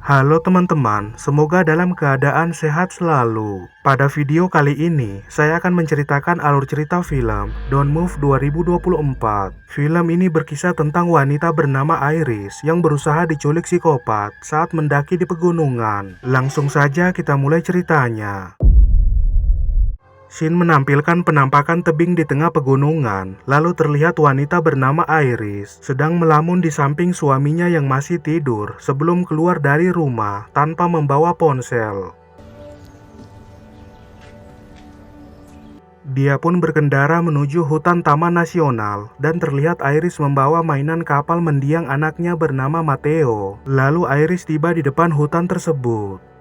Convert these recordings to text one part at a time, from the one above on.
Halo teman-teman, semoga dalam keadaan sehat selalu. Pada video kali ini, saya akan menceritakan alur cerita film Don't Move 2024. Film ini berkisah tentang wanita bernama Iris yang berusaha diculik psikopat saat mendaki di pegunungan. Langsung saja kita mulai ceritanya. Scene menampilkan penampakan tebing di tengah pegunungan, lalu terlihat wanita bernama Iris sedang melamun di samping suaminya yang masih tidur sebelum keluar dari rumah tanpa membawa ponsel. Dia pun berkendara menuju hutan taman nasional dan terlihat Iris membawa mainan kapal mendiang anaknya bernama Matteo. Lalu Iris tiba di depan hutan tersebut.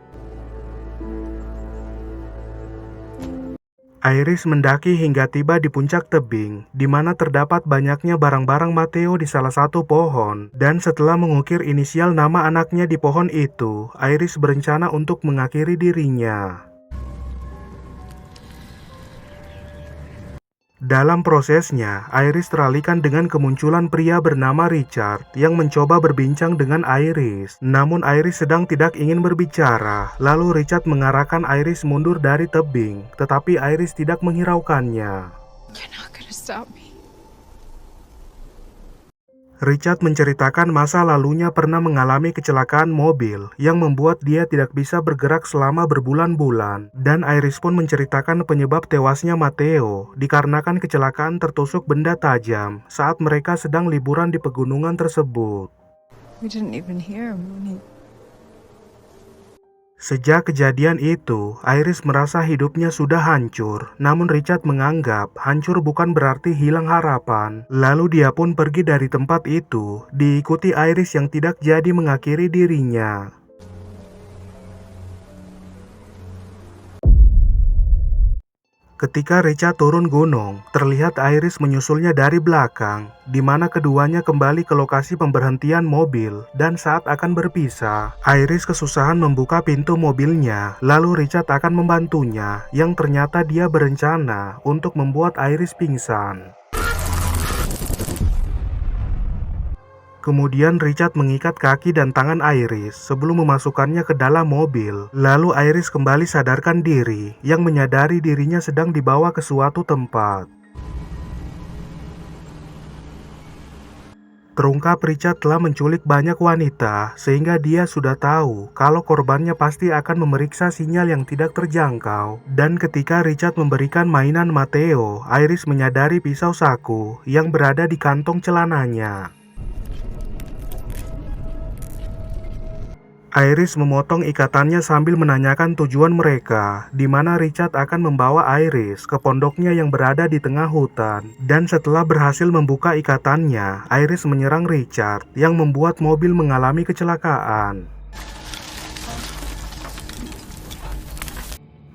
Iris mendaki hingga tiba di puncak tebing, di mana terdapat banyaknya barang-barang Matteo di salah satu pohon. Dan setelah mengukir inisial nama anaknya di pohon itu, Iris berencana untuk mengakhiri dirinya. Dalam prosesnya, Iris teralihkan dengan kemunculan pria bernama Richard yang mencoba berbincang dengan Iris. Namun Iris sedang tidak ingin berbicara, lalu Richard mengarahkan Iris mundur dari tebing, tetapi Iris tidak menghiraukannya. You're not gonna stop me. Richard menceritakan masa lalunya pernah mengalami kecelakaan mobil yang membuat dia tidak bisa bergerak selama berbulan-bulan, dan Iris pun menceritakan penyebab tewasnya Matteo dikarenakan kecelakaan tertusuk benda tajam saat mereka sedang liburan di pegunungan tersebut. We didn't even hear him when he... Sejak kejadian itu, Iris merasa hidupnya sudah hancur, namun Richard menganggap hancur bukan berarti hilang harapan. Lalu dia pun pergi dari tempat itu, diikuti Iris yang tidak jadi mengakhiri dirinya. Ketika Richard turun gunung, terlihat Iris menyusulnya dari belakang, di mana keduanya kembali ke lokasi pemberhentian mobil, dan saat akan berpisah, Iris kesusahan membuka pintu mobilnya, lalu Richard akan membantunya, yang ternyata dia berencana untuk membuat Iris pingsan. Kemudian Richard mengikat kaki dan tangan Iris sebelum memasukkannya ke dalam mobil. Lalu Iris kembali sadarkan diri, yang menyadari dirinya sedang dibawa ke suatu tempat. Terungkap Richard telah menculik banyak wanita, sehingga dia sudah tahu kalau korbannya pasti akan memeriksa sinyal yang tidak terjangkau. Dan ketika Richard memberikan mainan Matteo, Iris menyadari pisau saku yang berada di kantong celananya. Iris memotong ikatannya sambil menanyakan tujuan mereka, di mana Richard akan membawa Iris ke pondoknya yang berada di tengah hutan. Dan setelah berhasil membuka ikatannya, Iris menyerang Richard yang membuat mobil mengalami kecelakaan.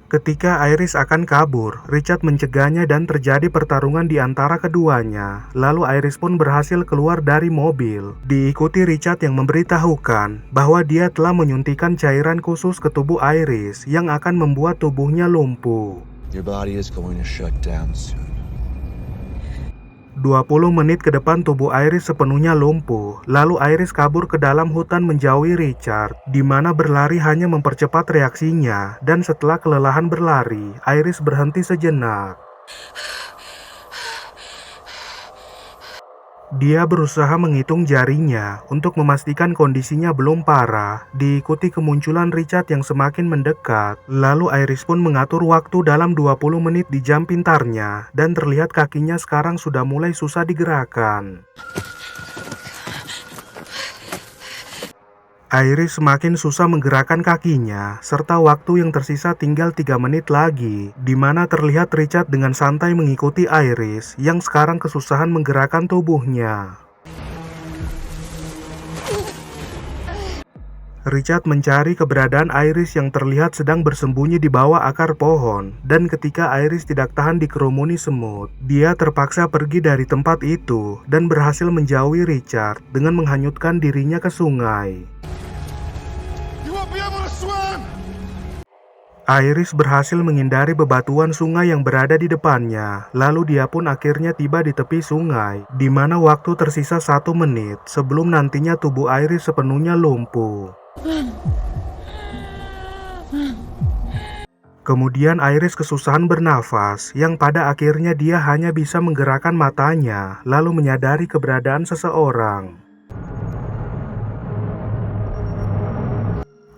Ketika Iris akan kabur, Richard mencegahnya dan terjadi pertarungan di antara keduanya. Lalu Iris pun berhasil keluar dari mobil, diikuti Richard yang memberitahukan bahwa dia telah menyuntikkan cairan khusus ke tubuh Iris yang akan membuat tubuhnya lumpuh. Your body is going to shut down soon. 20 menit ke depan tubuh Iris sepenuhnya lumpuh, lalu Iris kabur ke dalam hutan menjauhi Richard, di mana berlari hanya mempercepat reaksinya, dan setelah kelelahan berlari, Iris berhenti sejenak. Dia berusaha menghitung jarinya untuk memastikan kondisinya belum parah, diikuti kemunculan Richard yang semakin mendekat. Lalu Iris pun mengatur waktu dalam 20 menit di jam pintarnya, dan terlihat kakinya sekarang sudah mulai susah digerakkan. Iris semakin susah menggerakkan kakinya, serta waktu yang tersisa tinggal 3 menit lagi, di mana terlihat Richard dengan santai mengikuti Iris yang sekarang kesusahan menggerakkan tubuhnya. Richard mencari keberadaan Iris yang terlihat sedang bersembunyi di bawah akar pohon, dan ketika Iris tidak tahan dikerumuni semut, dia terpaksa pergi dari tempat itu dan berhasil menjauhi Richard dengan menghanyutkan dirinya ke sungai. Iris berhasil menghindari bebatuan sungai yang berada di depannya. Lalu dia pun akhirnya tiba di tepi sungai, di mana waktu tersisa 1 menit sebelum nantinya tubuh Iris sepenuhnya lumpuh. Kemudian Iris kesusahan bernafas, yang pada akhirnya dia hanya bisa menggerakkan matanya, lalu menyadari keberadaan seseorang.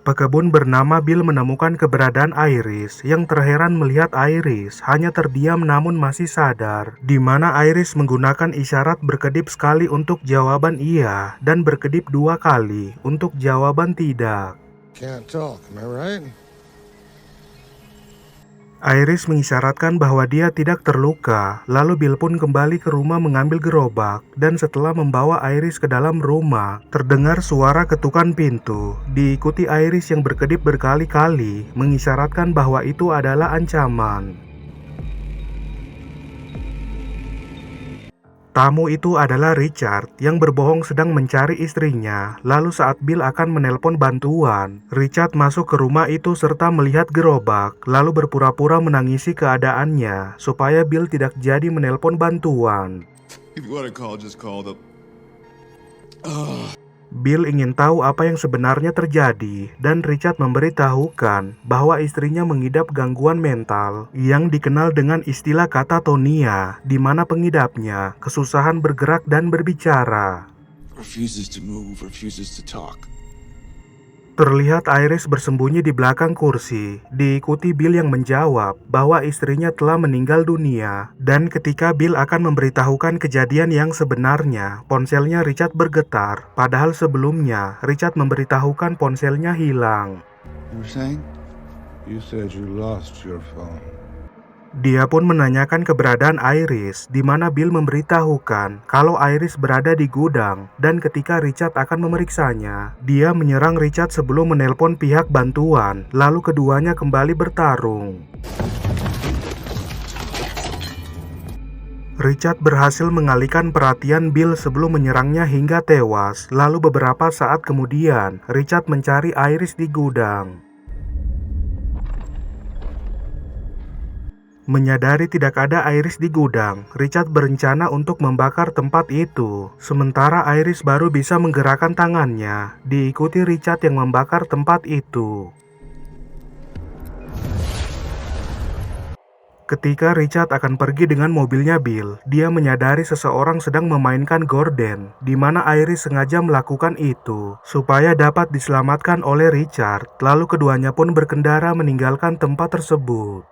Pekebun bernama Bill menemukan keberadaan Iris, yang terheran melihat Iris hanya terdiam namun masih sadar, di mana Iris menggunakan isyarat berkedip sekali untuk jawaban iya dan berkedip 2 kali untuk jawaban tidak. Can't talk, am I right? Iris mengisyaratkan bahwa dia tidak terluka, lalu Bill pun kembali ke rumah mengambil gerobak, dan setelah membawa Iris ke dalam rumah, terdengar suara ketukan pintu, diikuti Iris yang berkedip berkali-kali, mengisyaratkan bahwa itu adalah ancaman. Tamu itu adalah Richard yang berbohong sedang mencari istrinya. Lalu saat Bill akan menelpon bantuan, Richard masuk ke rumah itu serta melihat gerobak, lalu berpura-pura menangisi keadaannya supaya Bill tidak jadi menelpon bantuan. If you want to call, just call the... Bill ingin tahu apa yang sebenarnya terjadi, dan Richard memberitahukan bahwa istrinya mengidap gangguan mental yang dikenal dengan istilah katatonia, di mana pengidapnya kesusahan bergerak dan berbicara. Refuses to move, refuses to talk. Terlihat Iris bersembunyi di belakang kursi, diikuti Bill yang menjawab bahwa istrinya telah meninggal dunia. Dan ketika Bill akan memberitahukan kejadian yang sebenarnya, ponselnya Richard bergetar. Padahal sebelumnya, Richard memberitahukan ponselnya hilang. You were saying? You said you lost your phone. Dia pun menanyakan keberadaan Iris, di mana Bill memberitahukan kalau Iris berada di gudang, dan ketika Richard akan memeriksanya, dia menyerang Richard sebelum menelpon pihak bantuan, lalu keduanya kembali bertarung. Richard berhasil mengalihkan perhatian Bill sebelum menyerangnya hingga tewas, lalu beberapa saat kemudian, Richard mencari Iris di gudang. Menyadari tidak ada Iris di gudang, Richard berencana untuk membakar tempat itu. Sementara Iris baru bisa menggerakkan tangannya, diikuti Richard yang membakar tempat itu. Ketika Richard akan pergi dengan mobilnya Bill, dia menyadari seseorang sedang memainkan gorden, di mana Iris sengaja melakukan itu supaya dapat diselamatkan oleh Richard. Lalu keduanya pun berkendara meninggalkan tempat tersebut.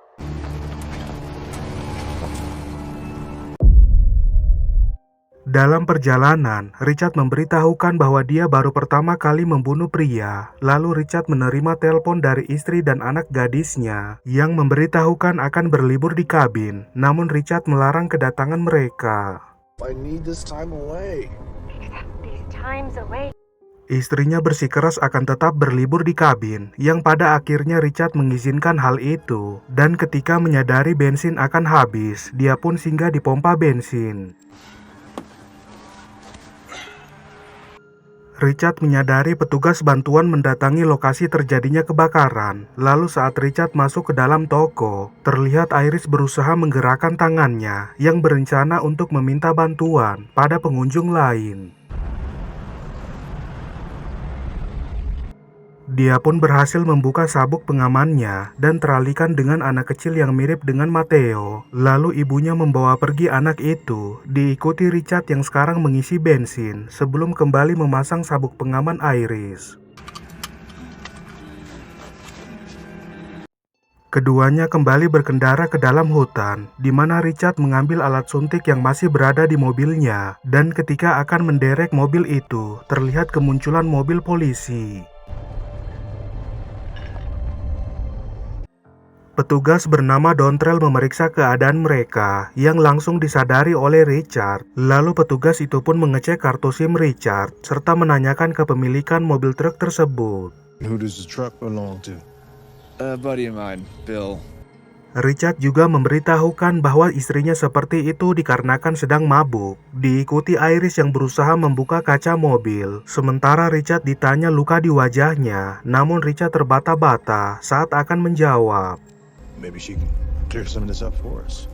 Dalam perjalanan, Richard memberitahukan bahwa dia baru pertama kali membunuh pria. Lalu Richard menerima telepon dari istri dan anak gadisnya yang memberitahukan akan berlibur di kabin. Namun Richard melarang kedatangan mereka. I need this time away. These times away. Istrinya bersikeras akan tetap berlibur di kabin, yang pada akhirnya Richard mengizinkan hal itu. Dan ketika menyadari bensin akan habis, dia pun singgah di pompa bensin. Richard menyadari petugas bantuan mendatangi lokasi terjadinya kebakaran. Lalu saat Richard masuk ke dalam toko, terlihat Iris berusaha menggerakkan tangannya yang berencana untuk meminta bantuan pada pengunjung lain. Dia pun berhasil membuka sabuk pengamannya dan teralihkan dengan anak kecil yang mirip dengan Matteo. Lalu ibunya membawa pergi anak itu, diikuti Richard yang sekarang mengisi bensin sebelum kembali memasang sabuk pengaman Iris. Keduanya kembali berkendara ke dalam hutan, di mana Richard mengambil alat suntik yang masih berada di mobilnya. Dan ketika akan menderek mobil itu, terlihat kemunculan mobil polisi. Petugas bernama Dontrell memeriksa keadaan mereka, yang langsung disadari oleh Richard. Lalu petugas itu pun mengecek kartu SIM Richard, serta menanyakan kepemilikan mobil truk tersebut. Who does the truck belong to? A buddy of mine, Bill. Richard juga memberitahukan bahwa istrinya seperti itu dikarenakan sedang mabuk. Diikuti Iris yang berusaha membuka kaca mobil. Sementara Richard ditanya luka di wajahnya, namun Richard terbata-bata saat akan menjawab. Maybe she can clear some of this up for us.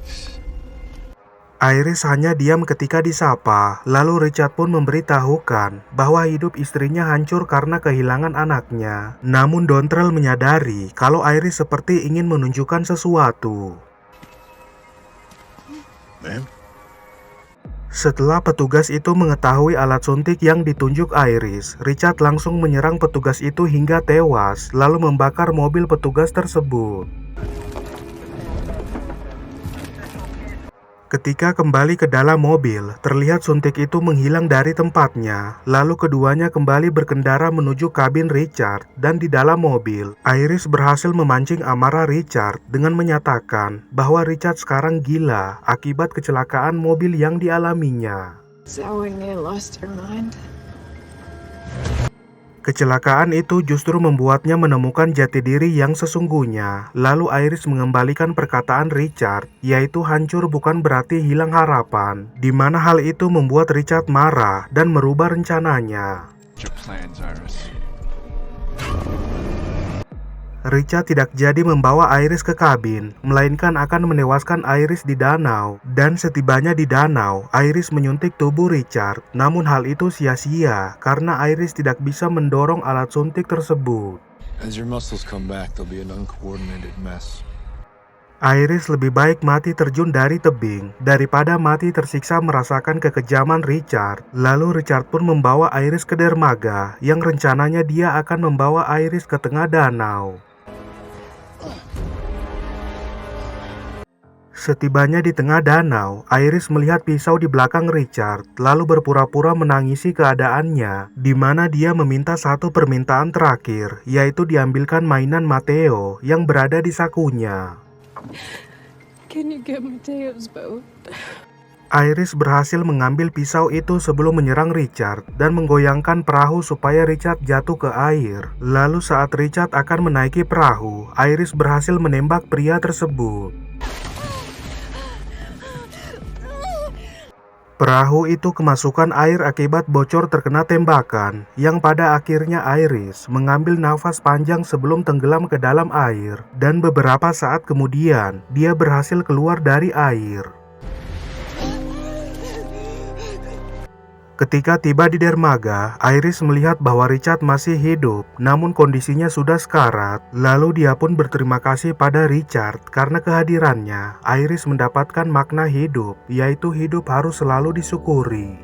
Iris hanya diam ketika disapa, lalu Richard pun memberitahukan bahwa hidup istrinya hancur karena kehilangan anaknya. Namun Dontrell menyadari kalau Iris seperti ingin menunjukkan sesuatu. Ma'am? Setelah petugas itu mengetahui alat suntik yang ditunjuk Iris, Richard langsung menyerang petugas itu hingga tewas, lalu membakar mobil petugas tersebut. Ketika kembali ke dalam mobil, terlihat suntik itu menghilang dari tempatnya. Lalu keduanya kembali berkendara menuju kabin Richard, dan di dalam mobil, Iris berhasil memancing amarah Richard dengan menyatakan bahwa Richard sekarang gila akibat kecelakaan mobil yang dialaminya. Is that when they lost their mind? Kecelakaan itu justru membuatnya menemukan jati diri yang sesungguhnya. Lalu Iris mengembalikan perkataan Richard, yaitu hancur bukan berarti hilang harapan, di mana hal itu membuat Richard marah dan merubah rencananya. Your plans, Iris. Richard tidak jadi membawa Iris ke kabin, melainkan akan menewaskan Iris di danau. Dan setibanya di danau, Iris menyuntik tubuh Richard. Namun hal itu sia-sia karena Iris tidak bisa mendorong alat suntik tersebut. As your muscles come back, there'll be an uncoordinated mess. Iris lebih baik mati terjun dari tebing daripada mati tersiksa merasakan kekejaman Richard. Lalu Richard pun membawa Iris ke dermaga yang rencananya dia akan membawa Iris ke tengah danau. Setibanya di tengah danau, Iris melihat pisau di belakang Richard, lalu berpura-pura menangisi keadaannya, di mana dia meminta satu permintaan terakhir, yaitu diambilkan mainan Matteo yang berada di sakunya. Can you get Mateo's boat? Iris berhasil mengambil pisau itu sebelum menyerang Richard dan menggoyangkan perahu supaya Richard jatuh ke air. Lalu saat Richard akan menaiki perahu, Iris berhasil menembak pria tersebut. Perahu itu kemasukan air akibat bocor terkena tembakan, yang pada akhirnya Iris mengambil nafas panjang sebelum tenggelam ke dalam air, dan beberapa saat kemudian dia berhasil keluar dari air. Ketika tiba di dermaga, Iris melihat bahwa Richard masih hidup, namun kondisinya sudah sekarat. Lalu dia pun berterima kasih pada Richard karena kehadirannya. Iris mendapatkan makna hidup, yaitu hidup harus selalu disyukuri.